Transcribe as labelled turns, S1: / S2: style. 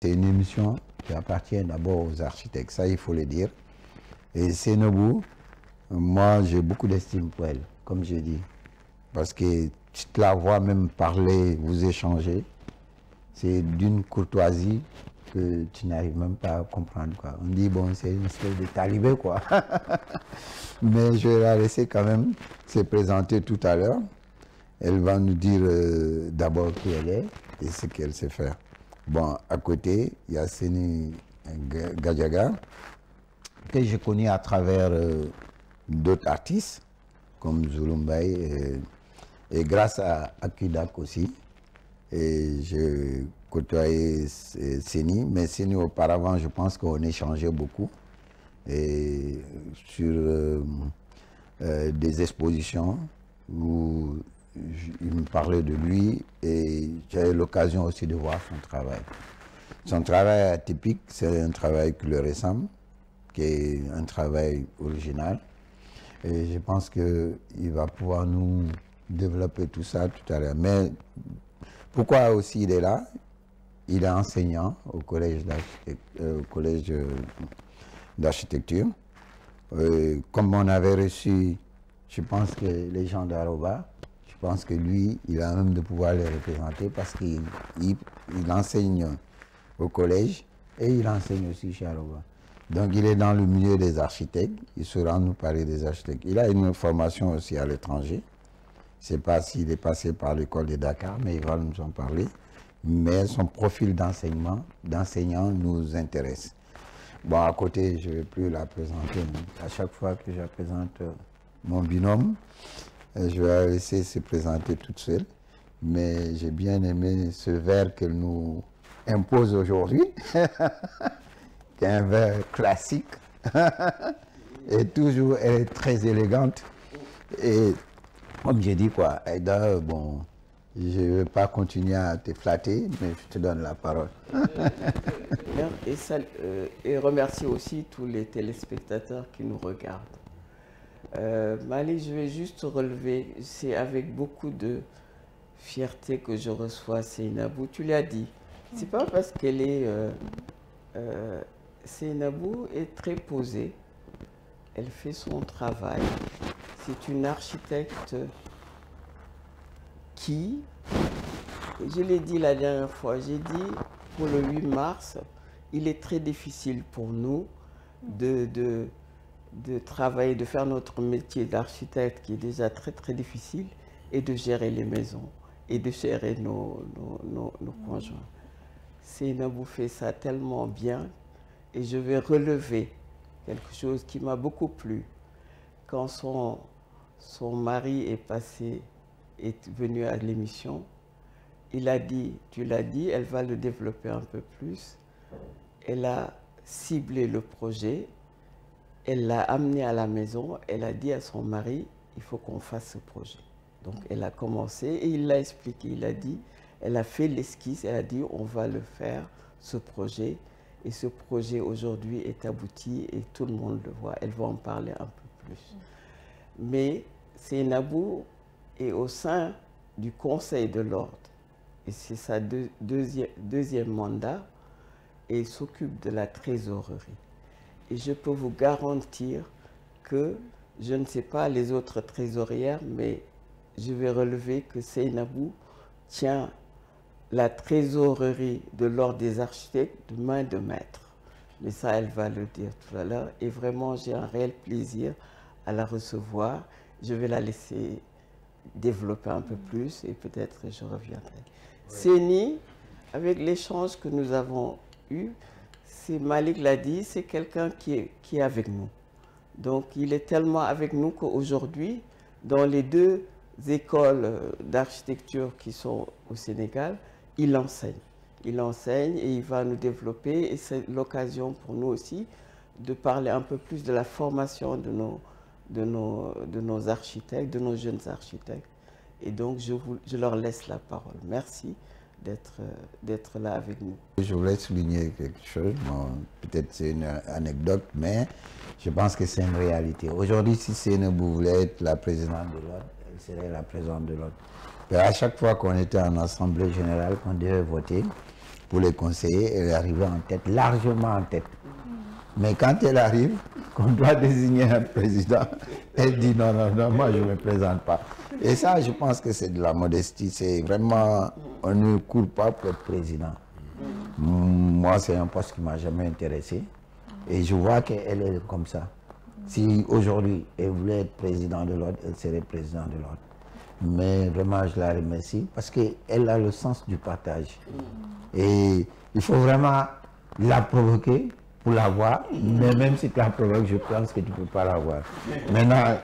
S1: C'est une émission qui appartient d'abord aux architectes, ça il faut le dire. Et Seynabou, moi j'ai beaucoup d'estime pour elle, comme je dis. Parce que tu te la vois même parler, vous échanger. C'est d'une courtoisie que tu n'arrives même pas à comprendre, quoi. On dit, bon, c'est une espèce de talibé, quoi. Mais je vais la laisser quand même se présenter tout à l'heure. Elle va nous dire d'abord qui elle est et ce qu'elle sait faire. Bon, à côté, il y a Seni Gadjaga, que je connais à travers d'autres artistes, comme Zulumbaï, et grâce à Akidak aussi. Et je côtoyais Seni, mais Seni auparavant, je pense qu'on échangeait beaucoup et sur des expositions où il me parlait de lui et j'avais l'occasion aussi de voir son travail. Son travail atypique, c'est un travail qui le ressemble, qui est un travail original. Et je pense qu'il va pouvoir nous développer tout ça tout à l'heure. Mais pourquoi aussi il est là? Il est enseignant au collège d'architecture. Comme on avait reçu, je pense que les gens d'Aroba, je pense que lui, il a même de pouvoir les représenter parce qu'il enseigne au collège et il enseigne aussi chez Aroba. Donc il est dans le milieu des architectes, il saura nous parler des architectes. Il a une formation aussi à l'étranger. Je ne sais pas s'il est passé par l'école de Dakar, mais il va nous en parler. Mais son profil d'enseignant nous intéresse. Bon, à côté, je ne vais plus la présenter. À chaque fois que je présente mon binôme, je vais la laisser se présenter toute seule. Mais j'ai bien aimé ce verre qu'elle nous impose aujourd'hui, qui est un verre classique. Et toujours, elle est très élégante. Et comme j'ai dit, quoi, Aïda, bon, je ne vais pas continuer à te flatter, mais je te donne la parole.
S2: Et remercier aussi tous les téléspectateurs qui nous regardent. Mali, je vais juste relever, c'est avec beaucoup de fierté que je reçois Seynabou. Tu l'as dit, c'est pas parce qu'elle est... Seynabou est très posée, elle fait son travail. C'est une architecte qui, je l'ai dit la dernière fois, j'ai dit pour le 8 mars, il est très difficile pour nous de travailler, de faire notre métier d'architecte qui est déjà très très difficile et de gérer les maisons et de gérer nos conjoints. Seynabou fait ça tellement bien et je vais relever quelque chose qui m'a beaucoup plu. Quand son mari est venu à l'émission, il a dit, tu l'as dit, elle va le développer un peu plus. Elle a ciblé le projet, elle l'a amené à la maison, elle a dit à son mari, il faut qu'on fasse ce projet. Donc elle a commencé et il l'a expliqué, il a dit, elle a fait l'esquisse, elle a dit, on va le faire, ce projet. Et ce projet aujourd'hui est abouti et tout le monde le voit. Elle va en parler un peu plus. Mais Seynabou est au sein du Conseil de l'Ordre. Et c'est sa deuxième mandat. Et il s'occupe de la trésorerie. Et je peux vous garantir que, je ne sais pas les autres trésorières, mais je vais relever que Seynabou tient la trésorerie de l'Ordre des architectes de main de maître. Mais ça, elle va le dire tout à l'heure. Et vraiment, j'ai un réel plaisir à la recevoir. Je vais la laisser développer un peu plus et peut-être je reviendrai. Seni, avec l'échange que nous avons eu, c'est Malik l'a dit, c'est quelqu'un qui est avec nous. Donc, il est tellement avec nous qu'aujourd'hui, dans les deux écoles d'architecture qui sont au Sénégal, il enseigne. Il enseigne et il va nous développer. Et c'est l'occasion pour nous aussi de parler un peu plus de la formation de nos architectes, de nos jeunes architectes. Et donc, je leur laisse la parole. Merci d'être là avec nous.
S1: Je voulais souligner quelque chose. Bon, peut-être c'est une anecdote, mais je pense que c'est une réalité. Aujourd'hui, si Seynabou voulait être la présidente de l'ordre, elle serait la présidente de l'ordre. À chaque fois qu'on était en assemblée générale, qu'on devait voter, pour les conseiller, elle est arrivée en tête, largement en tête. Mais quand elle arrive, qu'on doit désigner un président, elle dit non, non, non, moi je ne me présente pas. Et ça, je pense que c'est de la modestie. C'est vraiment, on ne court pas pour être président. Moi, c'est un poste qui ne m'a jamais intéressé. Et je vois qu'elle est comme ça. Si aujourd'hui, elle voulait être président de l'ordre, elle serait président de l'ordre. Mais vraiment, je la remercie parce qu'elle a le sens du partage. Et il faut vraiment la provoquer pour la voir. Mais même si tu la provoques, je pense que tu ne peux pas la voir. Maintenant,